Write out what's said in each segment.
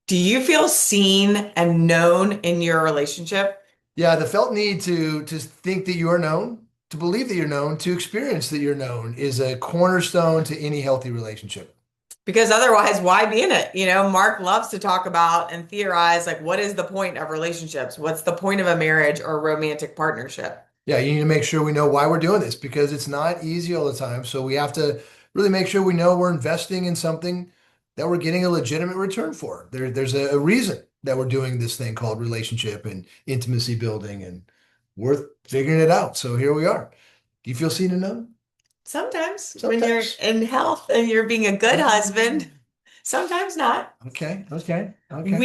Do you feel seen and known in your relationship? Yeah, the felt need to think that you are known, to believe that you're known, to experience that you're known is a cornerstone to any healthy relationship. Because otherwise, why be in it? Mark loves to talk about and theorize like what is the point of relationships? What's the point of a marriage or a romantic partnership? Yeah, you need to make sure we know why we're doing this because it's not easy all the time. So we have to really make sure we know we're investing in something that we're getting a legitimate return for. There's a reason that we're doing this thing called relationship and intimacy building and worth figuring it out. So here we are. Do you feel seen and known? Sometimes when you're Sometimes. in health and you're being a good husband, sometimes not. Okay, okay, okay.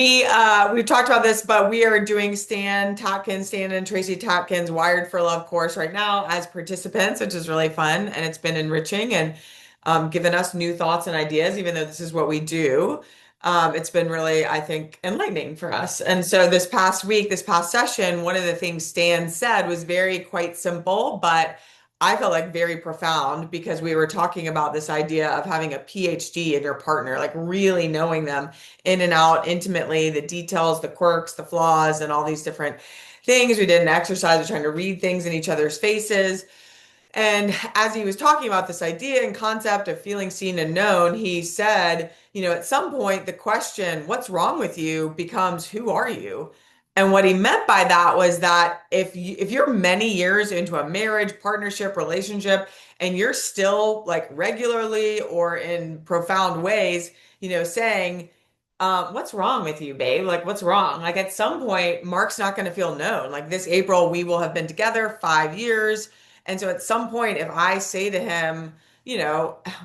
We've talked about this, but we are doing Stan and Tracey Tatkin's Wired for Love course right now as participants, which is really fun and it's been enriching and given us new thoughts and ideas, even though this is what we do. It's been really, I think, enlightening for us. And so this past week, this past session, one of the things Stan said was very quite simple, but I felt like very profound because we were talking about this idea of having a PhD in your partner, like really knowing them in and out intimately, the details, the quirks, the flaws, and all these different things. We did an exercise of trying to read things in each other's faces. And as he was talking about this idea and concept of feeling seen and known, he said, at some point, the question, what's wrong with you, becomes who are you? And what he meant by that was that if you're many years into a marriage, partnership, relationship, and you're still like regularly or in profound ways, saying, what's wrong with you, babe? Like, what's wrong? Like, at some point, Mark's not going to feel known. Like, this April, we will have been together 5 years. And so at some point, if I say to him,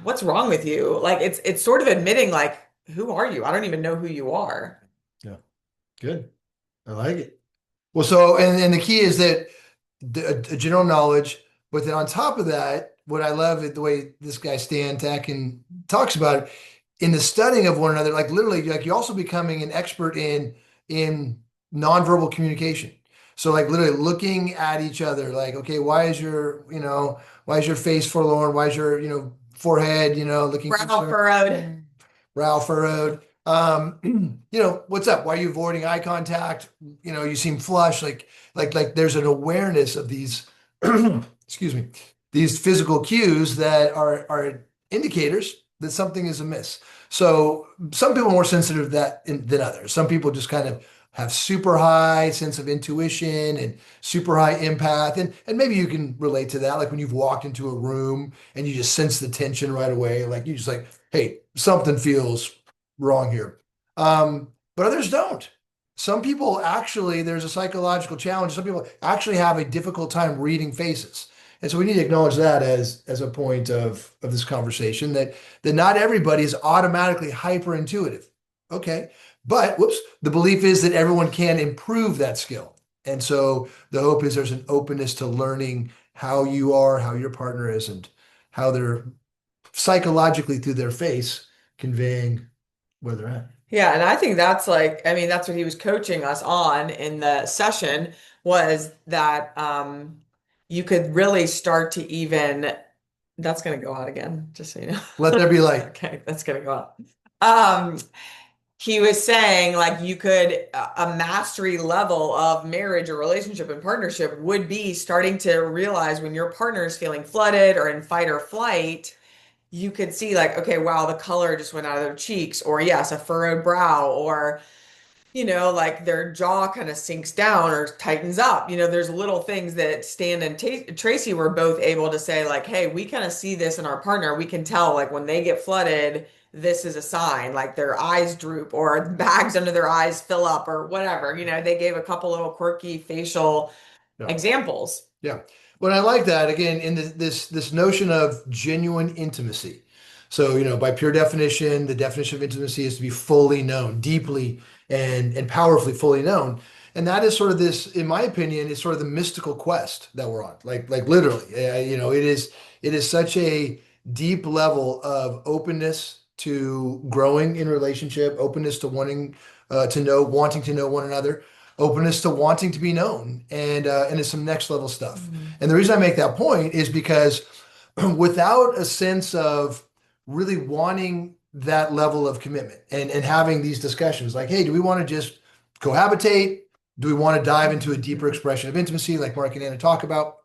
what's wrong with you? Like, it's sort of admitting, like, who are you? I don't even know who you are. Yeah, good. I like it. Well, so and the key is that a general knowledge, but then on top of that, what I love is the way this guy Stan Tacken talks about it in the studying of one another, like literally, like you're also becoming an expert in nonverbal communication. So like literally looking at each other, like, okay, why is your face forlorn? Why is your, forehead, looking Brow concerned? furrowed. Brow furrowed. What's up? Why are you avoiding eye contact? You seem flushed. Like there's an awareness of these, excuse me, these physical cues that are indicators that something is amiss. So some people are more sensitive than others. Some people just kind of have super high sense of intuition and super high empath. And maybe you can relate to that. Like when you've walked into a room and you just sense the tension right away. Like you just like, hey, something feels wrong here. But others don't. Some people actually, there's a psychological challenge. Some people actually have a difficult time reading faces. And so we need to acknowledge that as a point of this conversation that not everybody is automatically hyper intuitive. Okay. But whoops, the belief is that everyone can improve that skill. And so the hope is there's an openness to learning how you are, how your partner is, and how they're psychologically through their face conveying where they're at. Yeah, and I think that's like, I mean, that's what he was coaching us on in the session was that you could really start to even, that's going to go out again, just so you know. Let there be light. Okay, that's going to go out. Um, he was saying like you could a mastery level of marriage or relationship and partnership would be starting to realize when your partner is feeling flooded or in fight or flight, you could see like, okay, wow, the color just went out of their cheeks, or yes, a furrowed brow, or like their jaw kind of sinks down or tightens up. There's little things that Stan and Tracy were both able to say, like, hey, we kind of see this in our partner. We can tell, like, when they get flooded, this is a sign, like their eyes droop or bags under their eyes fill up or whatever. They gave a couple little quirky facial Yeah. examples. Yeah. Well, I like that again in this notion of genuine intimacy. So, by pure definition, the definition of intimacy is to be fully known, deeply and powerfully fully known. And that is sort of this, in my opinion, is sort of the mystical quest that we're on. Like literally, it is such a deep level of openness to growing in relationship, openness to wanting to know one another, openness to wanting to be known, and it's some next level stuff. Mhm. And the reason I make that point is because without a sense of really wanting that level of commitment and having these discussions like, hey, do we want to just cohabitate? Do we want to dive into a deeper expression of intimacy like Mark and Anna talk about?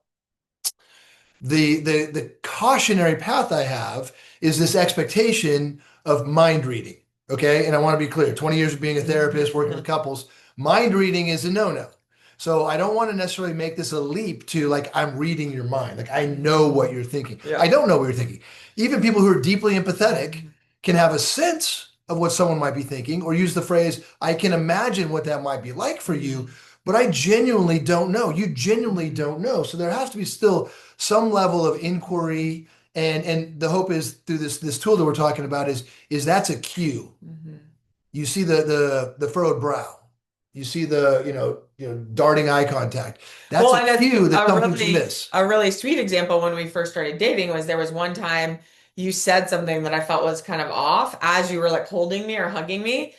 The cautionary path I have is this expectation of mind reading. Okay. And I want to be clear, 20 years of being a therapist, working with couples, mind reading is a no-no. So I don't want to necessarily make this a leap to like, I'm reading your mind. Like I know what you're thinking. Yeah. I don't know what you're thinking. Even people who are deeply empathetic can have a sense of what someone might be thinking or use the phrase, I can imagine what that might be like for you, but I genuinely don't know. You genuinely don't know. So there has to be still some level of inquiry, and the hope is through this tool that we're talking about is that's a cue. Mhm. You see the furrowed brow, you see the darting eye contact. That's Well, a and cue that something's amiss. a really sweet example when we first started dating was there was one time you said something that I felt was kind of off as you were like holding me or hugging me.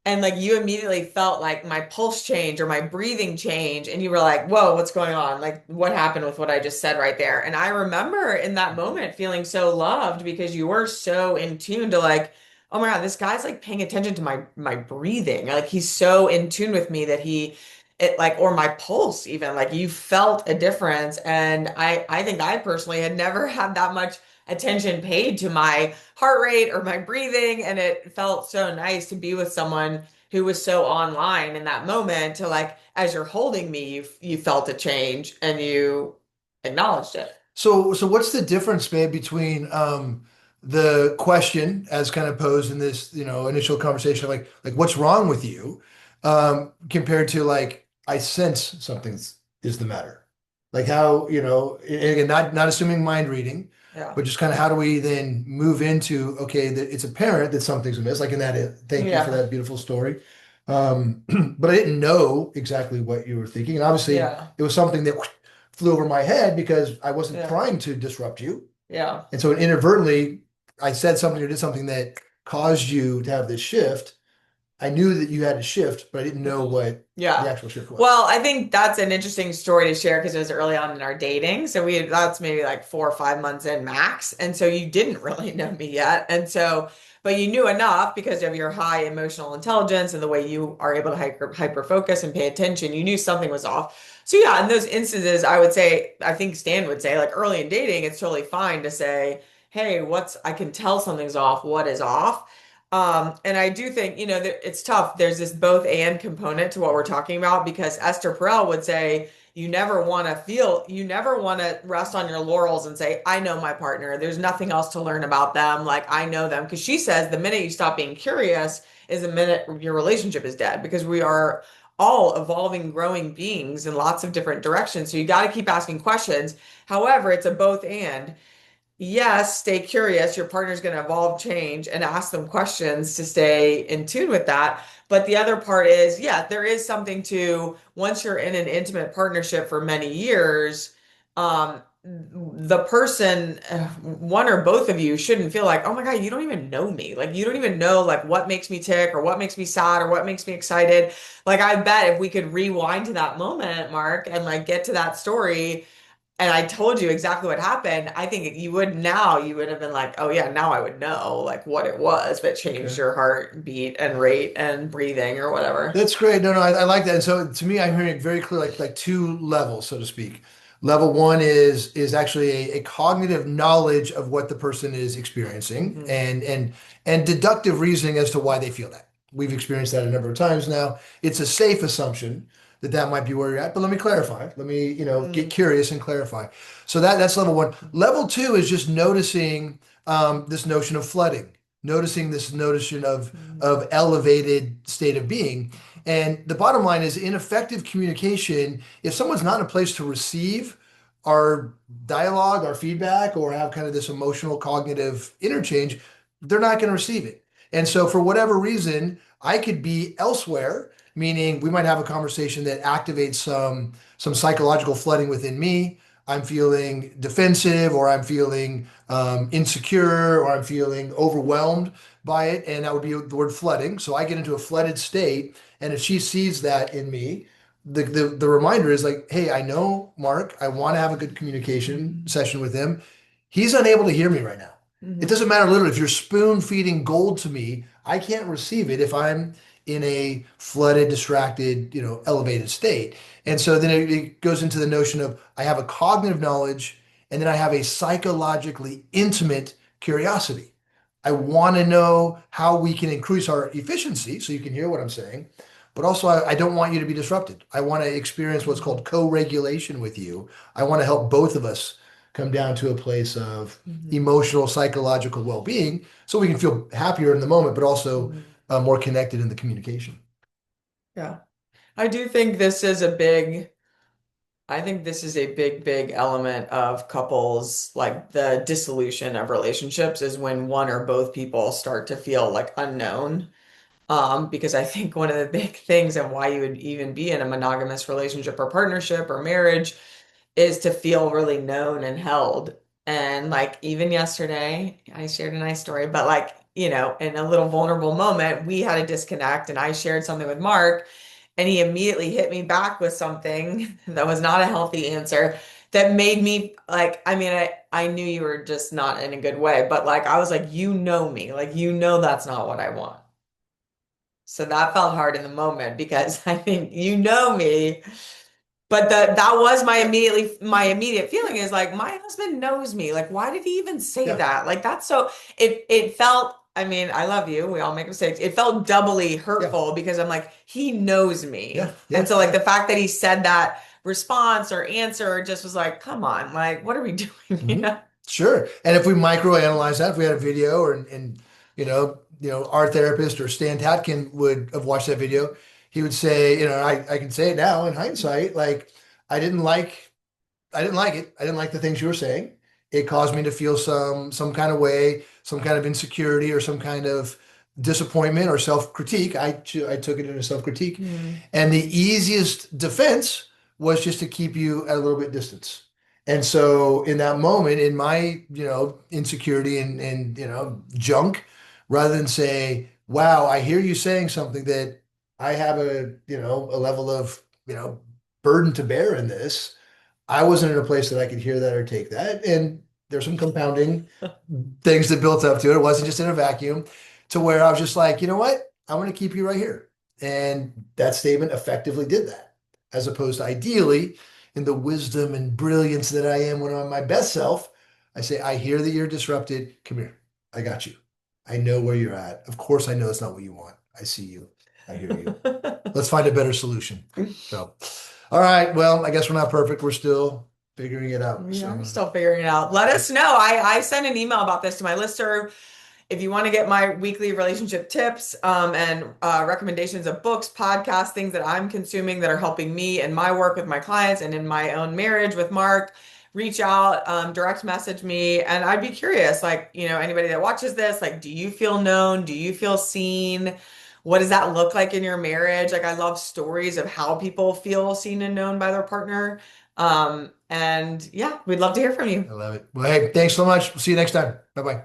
And like you immediately felt like my pulse change or my breathing change, and you were like, whoa, what's going on? Like, what happened with what I just said right there? And I remember in that moment feeling so loved because you were so in tune to like, oh my God, this guy's like paying attention to my breathing. Like he's so in tune with me that it like or my pulse even like you felt a difference. And I think I personally had never had that much attention paid to my heart rate or my breathing. And it felt so nice to be with someone who was so online in that moment to like, as you're holding me, you felt a change and you acknowledged it. So what's the difference, man, between the question as kind of posed in this, initial conversation, like what's wrong with you, compared to like I sense something's is the matter, like how and again not assuming mind reading, Yeah. but just kind of how do we then move into okay that it's apparent that something's amiss, like in that thank you for Yeah. that beautiful story, but I didn't know exactly what you were thinking, and obviously Yeah. it was something that flew over my head because I wasn't Yeah. trying to disrupt you. Yeah. And so inadvertently, I said something or did something that caused you to have this shift. I knew that you had a shift, but I didn't know what the Yeah. actual shift was. Well, I think that's an interesting story to share because it was early on in our dating. So that's maybe like 4 or 5 months in max. And so you didn't really know me yet. And so, but you knew enough because of your high emotional intelligence and the way you are able to hyper focus and pay attention. You knew something was off. So yeah, in those instances, I would say, I think Stan would say, like early in dating, it's totally fine to say, hey, I can tell something's off. What is off? And I do think, that it's tough. There's this both and component to what we're talking about because Esther Perel would say, you never want to rest on your laurels and say, I know my partner. There's nothing else to learn about them. Like I know them. Because she says the minute you stop being curious is the minute your relationship is dead because we are all evolving, growing beings in lots of different directions. So you got to keep asking questions. However, it's a both and. Yes, stay curious. Your partner's going to evolve, change, and ask them questions to stay in tune with that. But the other part is, yeah, there is something to once you're in an intimate partnership for many years, the person, one or both of you, shouldn't feel like, oh my God, you don't even know me. Like, you don't even know like what makes me tick or what makes me sad or what makes me excited. Like, I bet if we could rewind to that moment, Mark, and like get to that story and I told you exactly what happened, I think you would have been like, oh yeah, now I would know like what it was that changed Okay. your heartbeat and rate and breathing or whatever. That's great. No, I like that. And so to me, I'm hearing it very clear, like two levels, so to speak. Level one is actually a cognitive knowledge of what the person is experiencing Hmm. and deductive reasoning as to why they feel that. We've experienced that a number of times now. It's a safe assumption that that might be where you're at, but let me clarify. Let me, get Mm. curious and clarify. So that's level one. Level two is just noticing this notion of flooding, noticing this notion of elevated state of being. And the bottom line is ineffective communication, if someone's not in a place to receive our dialogue, our feedback, or have kind of this emotional cognitive interchange, they're not going to receive it. And so, for whatever reason, I could be elsewhere, meaning we might have a conversation that activates some psychological flooding within me. I'm feeling defensive, or I'm feeling insecure, or I'm feeling overwhelmed by it, and that would be the word flooding. So I get into a flooded state, and if she sees that in me, the reminder is like, hey, I know Mark. I want to have a good communication session with him. He's unable to hear me right now. It Hmm. doesn't matter literally if you're spoon feeding gold to me, I can't receive it if I'm in a flooded, distracted, elevated state. And so then it goes into the notion of I have a cognitive knowledge and then I have a psychologically intimate curiosity. I want to know how we can increase our efficiency so you can hear what I'm saying, but also I don't want you to be disrupted. I want to experience what's Hmm. called co-regulation with you. I want to help both of us come down to a place of Hmm. emotional, psychological well-being, so we can feel happier in the moment, but also Hmm. more connected in the communication. Yeah. I do think this is a big, I think this is a big, big element of couples, like the dissolution of relationships is when one or both people start to feel like unknown. Because I think one of the big things and why you would even be in a monogamous relationship or partnership or marriage is to feel really known and held. And like even yesterday, I shared a nice story, but like, in a little vulnerable moment, we had a disconnect and I shared something with Mark and he immediately hit me back with something that was not a healthy answer that made me like, I mean, I knew you were just not in a good way, but like I was like, you know me, like that's not what I want. So that felt hard in the moment because I think you know me. But that was my immediate feeling is like my husband knows me. Like why did he even say Yeah, that? Like that's so it felt I mean, I love you. We all make mistakes. It felt doubly yeah, hurtful because I'm like he knows yeah, me. And yeah, so like yeah. the fact that he said that response or answer just was like, come on, like what are we doing? You Hmm. know? Sure. And if we microanalyze that, if we had a video or and our therapist or Stan Tatkin would have watched that video, he would say, I can say it now in hindsight, like I didn't like I didn't like it. I didn't like the things you were saying. It caused me to feel some kind of way, some kind of insecurity or some kind of disappointment or self-critique. I took it into self-critique. Hmm. And the easiest defense was just to keep you at a little bit distance. And so in that moment, in my, insecurity and junk, rather than say, wow, I hear you saying something that I have a level of, burden to bear in this. I wasn't in a place that I could hear that or take that. And there's some compounding things that built up to it. It wasn't just in a vacuum to where I was just like, you know what? I'm going to keep you right here. And that statement effectively did that, as opposed to ideally in the wisdom and brilliance that I am when I'm my best self. I say, I hear that you're disrupted. Come here. I got you. I know where you're at. Of course, I know it's not what you want. I see you. I hear you. Let's find a better solution. So, all right. Well, I guess we're not perfect. We're still figuring it out. We are So, still figuring it out. Let us know. I sent an email about this to my listserv. If you want to get my weekly relationship tips and recommendations of books, podcasts, things that I'm consuming that are helping me in my work with my clients and in my own marriage with Mark, reach out, direct message me. And I'd be curious, like, anybody that watches this, like, do you feel known? Do you feel seen? What does that look like in your marriage? Like, I love stories of how people feel seen and known by their partner. And yeah, we'd love to hear from I you. love it. Well, hey, thanks so much. We'll see you next time. Bye bye.